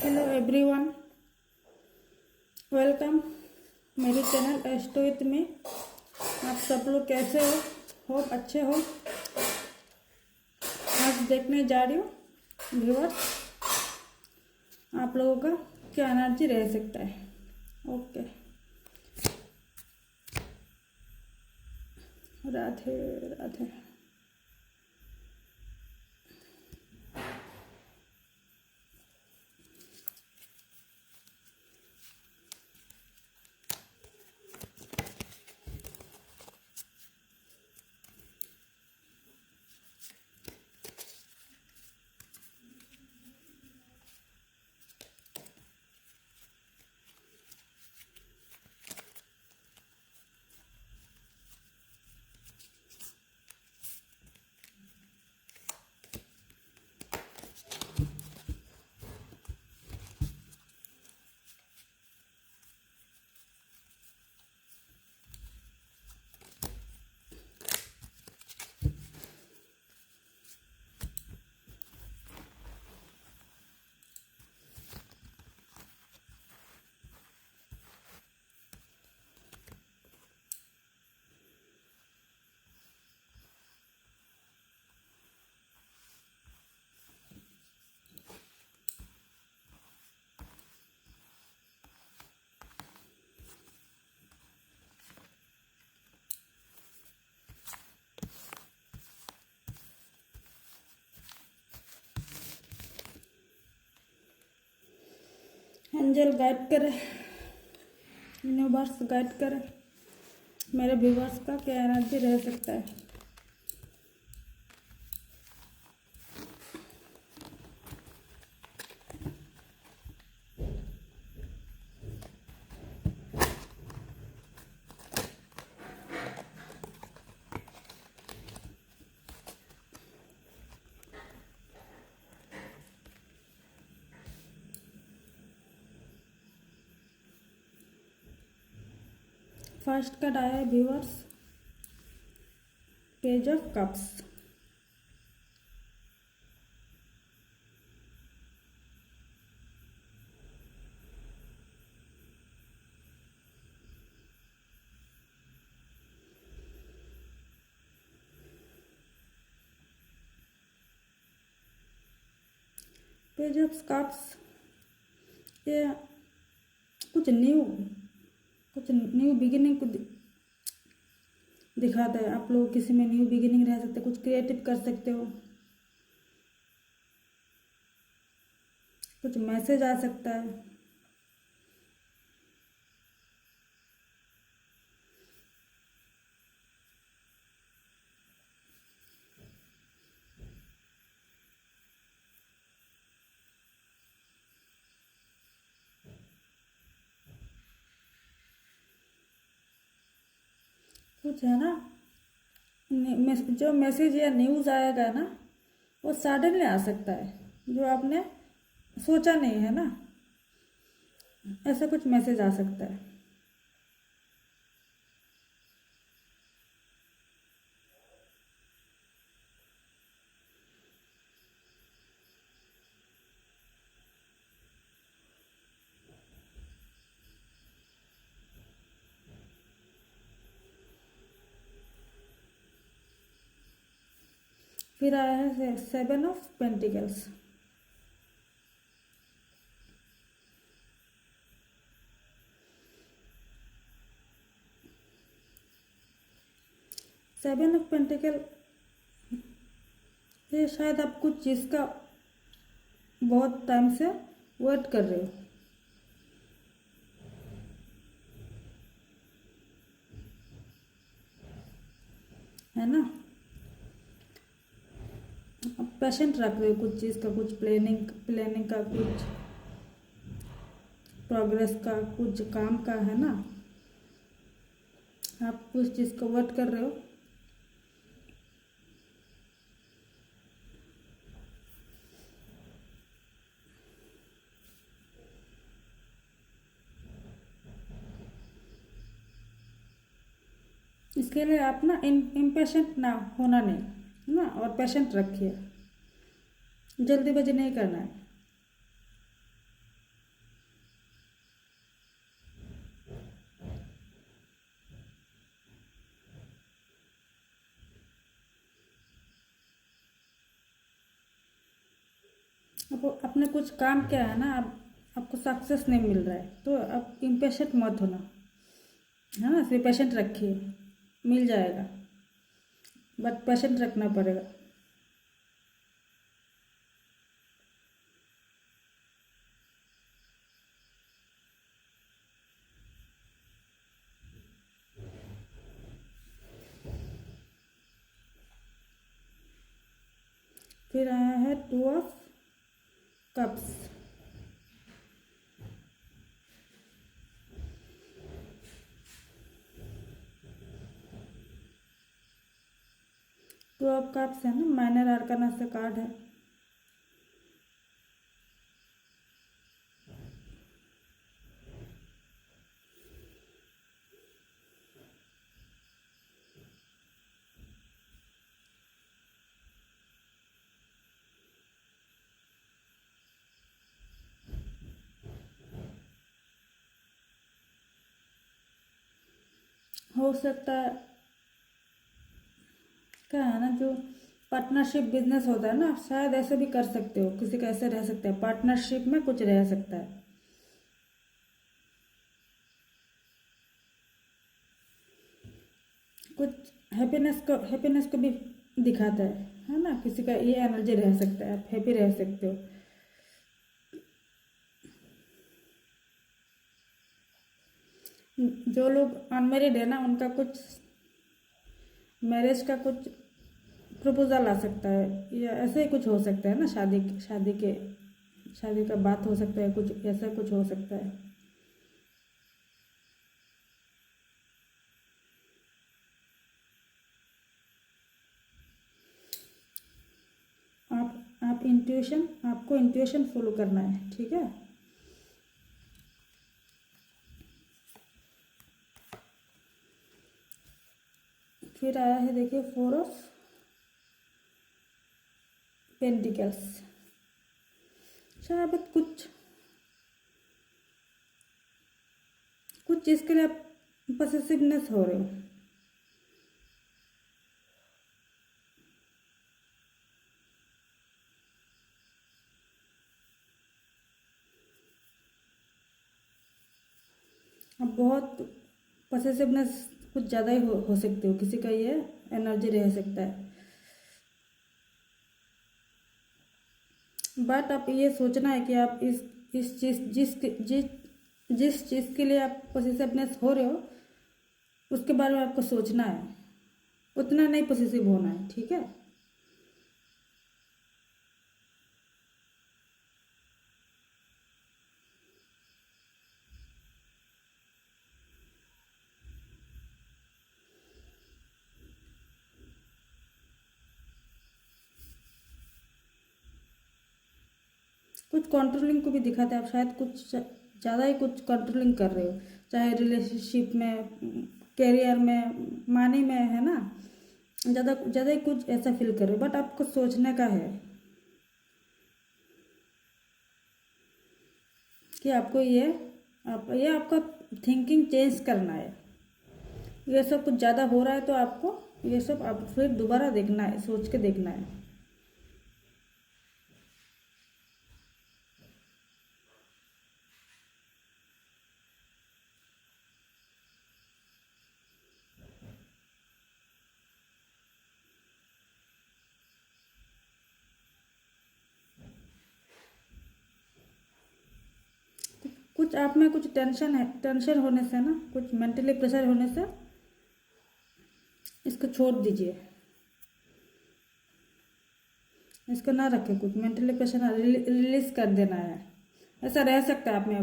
Hello everyone, welcome मेरे channel astro with में। आप सब लोग कैसे हो? होप अच्छे हो। आज देखने जा रही हूँ व्यूअर्स, आप लोगों का क्या एनर्जी रह सकता है। Okay, Radhe Radhe. Angel guide करे, यूनिवर्स गाइड करे, मेरे व्यूवर्स का क्या एनर्जी रह सकता है। फर्स्ट कार्ड आया है viewers, page of cups. Page of cups ये कुछ न्यू बिगिनिंग को दिखाता है। आप लोग किसी में न्यू बिगिनिंग रह सकते, कुछ क्रिएटिव कर सकते हो, कुछ मैसेज आ सकता है। कुछ है ना, जो मैसेज या न्यूज़ आएगा ना, वो सडनली आ सकता है, जो आपने सोचा नहीं है ना, ऐसा कुछ मैसेज आ सकता है। फिर आया है 7 of pentacles. Seven of pentacle, ये शायद आप कुछ चीज़ का बहुत टाइम से वेट कर रहे हो, है ना। आप पेशेंट रख रहे हो कुछ चीज़ का, कुछ प्लानिंग का, कुछ प्रोग्रेस का, कुछ काम का, है ना। आप कुछ चीज़ को वेट कर रहे हो। इसके लिए आप ना इम्पेशेंट ना होना नहीं ना, और पेशेंट रखिए, जल्दीबाजी नहीं करना है। अब आपने कुछ काम किया है ना, अब आपको सक्सेस नहीं मिल रहा है तो अब इम्पेशेंट मत होना, है ना। सिर्फ पेशेंट रखिए, मिल जाएगा, बट पेशेंट रखना पड़ेगा। फिर आया है 2 of cups. Two of cups है ना, माइनर आर्काना से कार्ड है। हो सकता है क्या है ना, जो पार्टनरशिप बिजनेस होता है ना, शायद ऐसे भी कर सकते हो, किसी का ऐसे रह सकता है, पार्टनरशिप में कुछ रह सकता है। कुछ हैप्पीनेस को भी दिखाता है ना। किसी का ये एनर्जी रह सकता है, आप हैप्पी रह सकते हो। जो लोग अनमेरिड है ना, उनका कुछ मैरिज का कुछ प्रपोजल आ सकता है, या ऐसे ही कुछ हो सकता है ना। शादी का बात हो सकता है, कुछ ऐसा कुछ हो सकता है। आपको इंट्यूशन फॉलो करना है, ठीक है। फिर आया है देखिए 4 ऑफ पेंटिकल्स। शायद कुछ कुछ चीज़ के लिए आप पॉसेसिवनेस हो रहे हो। आप बहुत पॉसेसिवनेस कुछ ज़्यादा ही हो सकते हो, किसी का ये एनर्जी रह सकता है। बट आप ये सोचना है कि आप इस चीज़ जिस चीज़ के लिए आप पॉसेसिवनेस हो रहे हो, उसके बारे में आपको सोचना है, उतना नहीं पॉसेसिव होना है, ठीक है। कुछ कंट्रोलिंग को भी दिखाते हैं, आप शायद कुछ ज़्यादा ही कुछ कंट्रोलिंग कर रहे हो, चाहे रिलेशनशिप में, करियर में, मनी में, है ना। ज़्यादा ज़्यादा ही कुछ ऐसा फील कर रहे हो, बट आपको सोचने का है कि आपको ये आपका थिंकिंग चेंज करना है। ये सब कुछ ज़्यादा हो रहा है तो आपको ये सब आप फिर दोबारा देखना है, सोच के देखना है। कुछ आप में कुछ टेंशन है, टेंशन होने से ना, कुछ मेंटली प्रेशर होने से इसको छोड़ दीजिए, इसको ना रखें। कुछ मेंटली प्रेशर ना, रिलीज कर देना है। ऐसा रह सकता है आप में,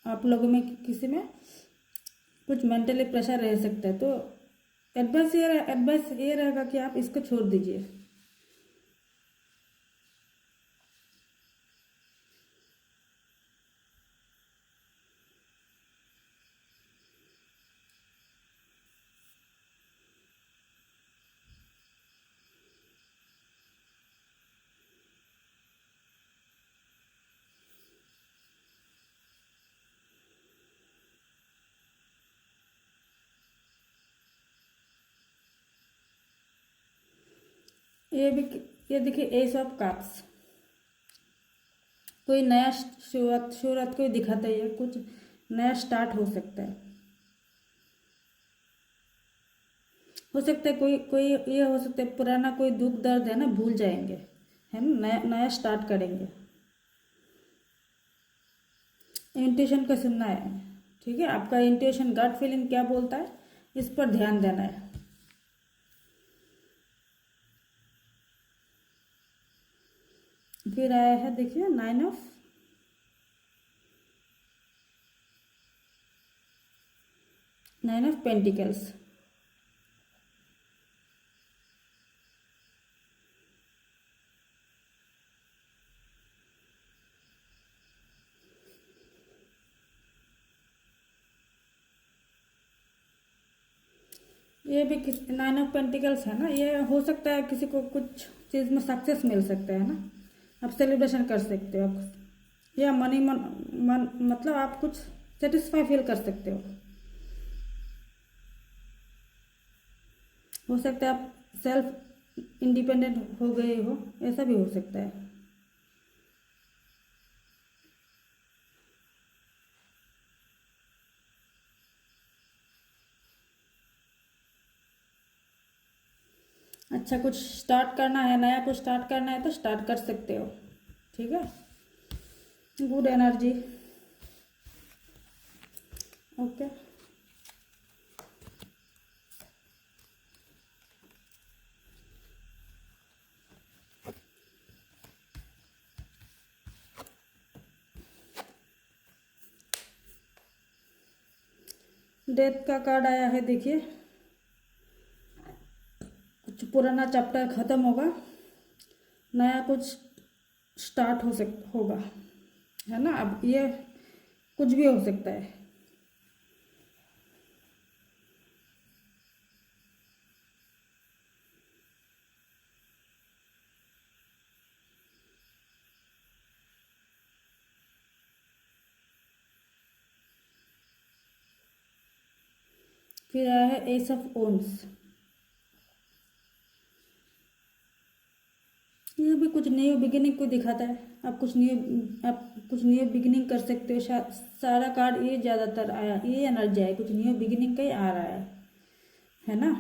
आप लोगों में किसी में कुछ मेंटली प्रेशर रह सकता है, तो एडवाइस ये रहेगा कि आप इसको छोड़ दीजिए। ये भी, ये देखिए एस ऑफ कप्स। कोई नया शुरुआत शुरुआत कोई दिखाता है, कुछ नया स्टार्ट हो सकता है। हो सकता है कोई कोई ये हो सकता है पुराना कोई दुख दर्द है ना, भूल जाएंगे, है ना, नया नया स्टार्ट करेंगे। इंट्यूशन का सुनना है, ठीक है। आपका इंट्यूशन गट फीलिंग क्या बोलता है, इस पर ध्यान देना है। फिर आया है, देखिए, नाइन ऑफ पेंटिकल्स। ये भी नाइन ऑफ पेंटिकल्स है ना, ये हो सकता है किसी को कुछ चीज़ में सक्सेस मिल सकता है ना, आप सेलिब्रेशन कर सकते हो आप, या मन मतलब आप कुछ सेटिस्फाई फील कर सकते हो सकता है आप सेल्फ इंडिपेंडेंट हो गए हो, ऐसा भी हो सकता है। अच्छा, कुछ स्टार्ट करना है, नया कुछ स्टार्ट करना है तो स्टार्ट कर सकते हो, ठीक है। Good energy, okay. डेथ का कार्ड आया है, देखिए, कुछ पुराना चैप्टर ख़त्म होगा, नया कुछ स्टार्ट होगा, है ना। अब ये कुछ भी हो सकता है। फिर आया है एस ऑफ ओन्स। ये भी कुछ न्यू बिगिनिंग को दिखाता है, आप कुछ न्यू बिगिनिंग कर सकते हो। सारा कार्ड ये ज़्यादातर आया, ये एनर्जी है, कुछ न्यू बिगिनिंग का ही आ रहा है ना।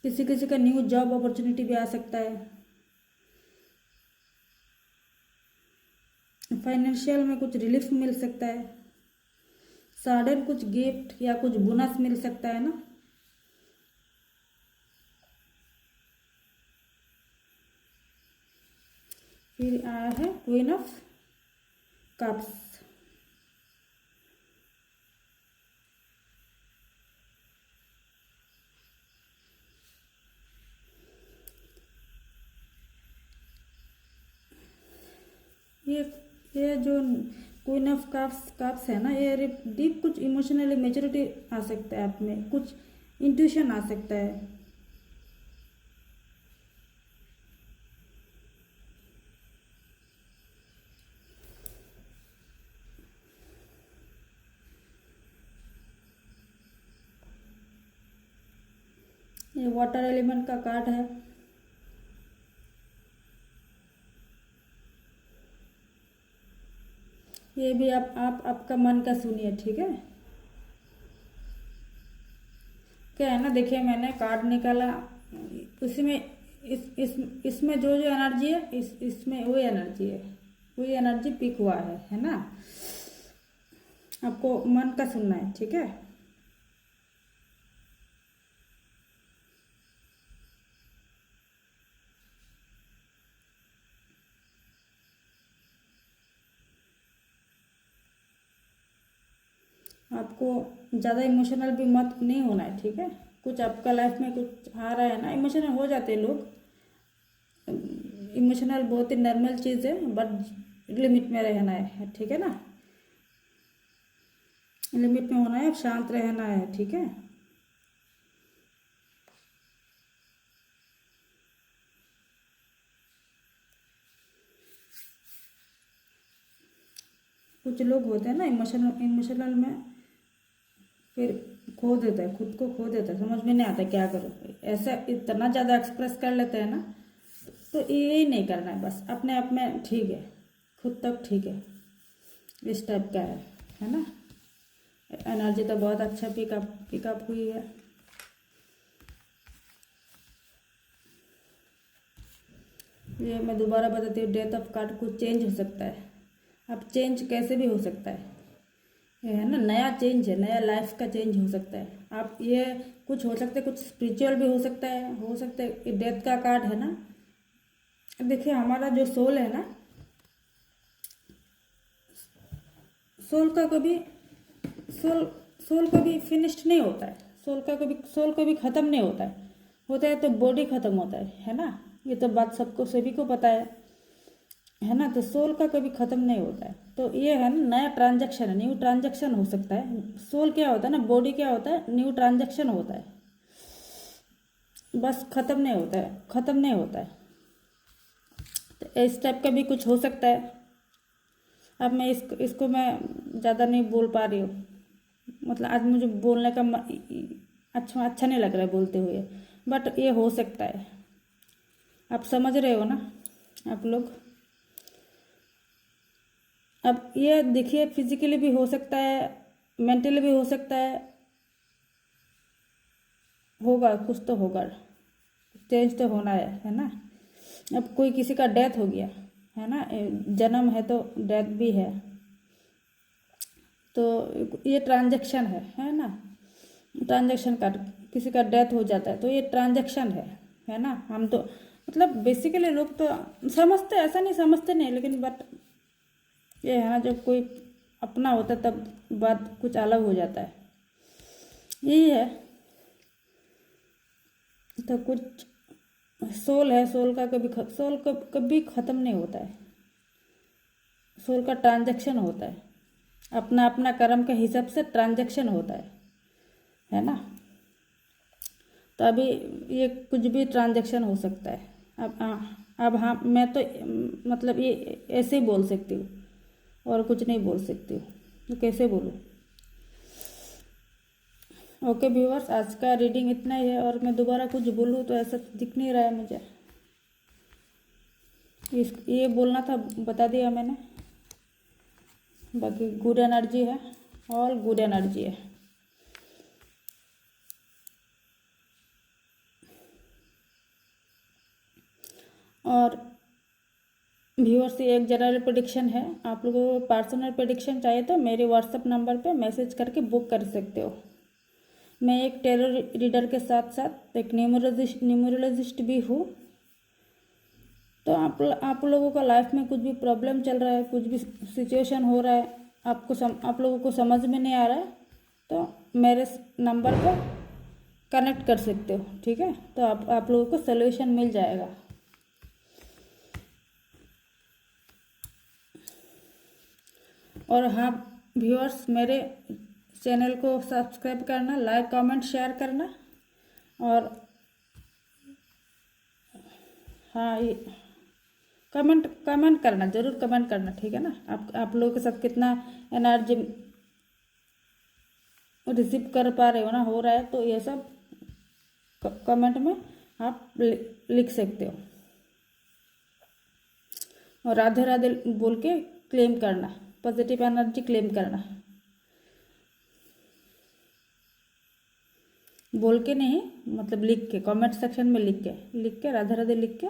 किसी किसी का न्यू जॉब अपॉर्चुनिटी भी आ सकता है। फाइनेंशियल में कुछ रिलीफ मिल सकता है, सडन कुछ गिफ्ट या कुछ बोनस मिल सकता है ना। फिर आया है क्वीन ऑफ कप्स। ये ये जो क्वीन ऑफ कप्स है ना, ये डीप कुछ इमोशनली मेच्योरिटी आ सकता है, आप में कुछ इंट्यूशन आ सकता है। ये वाटर एलिमेंट का कार्ड है। ये भी आप आपका मन का सुनिए, ठीक है। क्या है ना, देखिए, मैंने कार्ड निकाला, उसी में इसमें जो जो एनर्जी है, इसमें वही एनर्जी है, वही एनर्जी पिक हुआ है ना। आपको मन का सुनना है, ठीक है। आपको ज़्यादा इमोशनल भी मत नहीं होना है, ठीक है। कुछ आपका लाइफ में कुछ आ रहा है ना, इमोशनल हो जाते हैं लोग, इमोशनल बहुत ही नॉर्मल चीज़ है, बट लिमिट में रहना है, ठीक है ना। लिमिट में होना है, शांत रहना है, ठीक है। कुछ लोग होते हैं ना इमोशनल में, फिर खो देता है, खुद को खो देता है, समझ में नहीं आता क्या करो, ऐसा इतना ज़्यादा एक्सप्रेस कर लेते हैं ना। तो यही नहीं करना है, बस अपने आप में ठीक है, खुद तक ठीक है, इस टाइप का है ना। एनर्जी तो बहुत अच्छा पिकअप हुई है। ये मैं दोबारा बताती हूँ, डेथ ऑफ कार्ड कुछ चेंज हो सकता है। अब चेंज कैसे भी हो सकता है, ये है ना, नया चेंज है, नया लाइफ का चेंज हो सकता है। आप ये कुछ हो सकता है, कुछ स्पिरिचुअल भी हो सकता है। डेथ का कार्ड है ना, देखिए हमारा जो सोल है ना, सोल का कभी सोल कभी फिनिश्ड नहीं होता है। सोल कभी ख़त्म नहीं होता है तो बॉडी ख़त्म होता है ना। ये तो बात सबको सभी को पता है ना। तो सोल का कभी ख़त्म नहीं होता है। तो ये है ना, नया ट्रांजैक्शन है, न्यू ट्रांजैक्शन हो सकता है। सोल क्या होता है ना, बॉडी क्या होता है, न्यू ट्रांजैक्शन होता है, बस ख़त्म नहीं होता है। तो इस टाइप का भी कुछ हो सकता है। अब मैं इसको मैं ज़्यादा नहीं बोल पा रही हूँ, मतलब आज मुझे बोलने का अच्छा नहीं लग रहा है बोलते हुए, बट ये हो सकता है। आप समझ रहे हो ना आप लोग। अब ये देखिए, फिजिकली भी हो सकता है, मेंटली भी हो सकता है, होगा कुछ तो होगा, चेंज तो होना है ना। अब कोई किसी का डेथ हो गया है ना, जन्म है तो डेथ भी है, तो ये ट्रांजैक्शन है ना। ट्रांजैक्शन का किसी का डेथ हो जाता है तो ये ट्रांजैक्शन है ना। हम तो मतलब बेसिकली लोग तो समझते, ऐसा नहीं समझते नहीं, लेकिन बट ये है ना, जब कोई अपना होता है तब बात कुछ अलग हो जाता है, यही है। तो कुछ सोल है, सोल का कभी ख़त्म नहीं होता है। सोल का ट्रांजैक्शन होता है, अपना अपना कर्म के हिसाब से ट्रांजैक्शन होता है ना। तो अभी ये कुछ भी ट्रांजैक्शन हो सकता है। अब हाँ, मैं तो मतलब ये ऐसे ही बोल सकती हूँ और कुछ नहीं बोल सकती हूँ, तो कैसे बोलूँ। ओके व्यूअर्स, आज का रीडिंग इतना ही है, और मैं दोबारा कुछ बोलूँ तो ऐसा दिख नहीं रहा है मुझे। ये बोलना था, बता दिया मैंने। बाकी गुड एनर्जी है, ऑल गुड एनर्जी है। और व्यूअर्स, ये एक जनरल प्रेडिक्शन है। आप लोगों को पर्सनल प्रेडिक्शन चाहिए तो मेरे व्हाट्सएप नंबर पे मैसेज करके बुक कर सकते हो। मैं एक टेरो रीडर के साथ साथ एक न्यूमरोलॉजिस्ट भी हूँ। तो आप लोगों का लाइफ में कुछ भी प्रॉब्लम चल रहा है, कुछ भी सिचुएशन हो रहा है, आप लोगों को समझ में नहीं आ रहा है, तो मेरे नंबर पर कनेक्ट कर सकते हो, ठीक है। तो आप लोगों को सोल्यूशन मिल जाएगा। और हाँ व्यूअर्स, मेरे चैनल को सब्सक्राइब करना, लाइक कमेंट शेयर करना, और हाँ कमेंट करना, ज़रूर कमेंट करना, ठीक है ना। आप लोगों के साथ कितना एनर्जी रिसीव कर पा रहे हो ना, हो रहा है, तो ये सब कमेंट में आप लिख सकते हो। और राधे राधे बोल के क्लेम करना, पॉजिटिव एनर्जी क्लेम करना, बोल के नहीं, मतलब लिख के, कमेंट सेक्शन में लिख के राधे राधे लिख के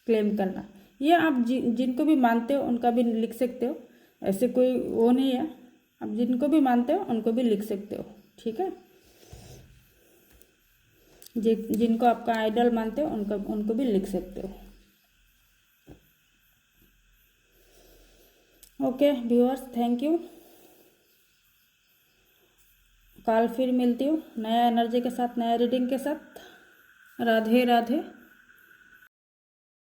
क्लेम करना। ये आप जिनको भी मानते हो उनका भी लिख सकते हो, ऐसे कोई वो नहीं है। आप जिनको भी मानते हो उनको भी लिख सकते हो, ठीक है। जिनको आपका आइडल मानते हो उनको भी लिख सकते हो। Okay viewers, thank you. कल फिर मिलती हूँ नया एनर्जी के साथ, नया रीडिंग के साथ। राधे राधे।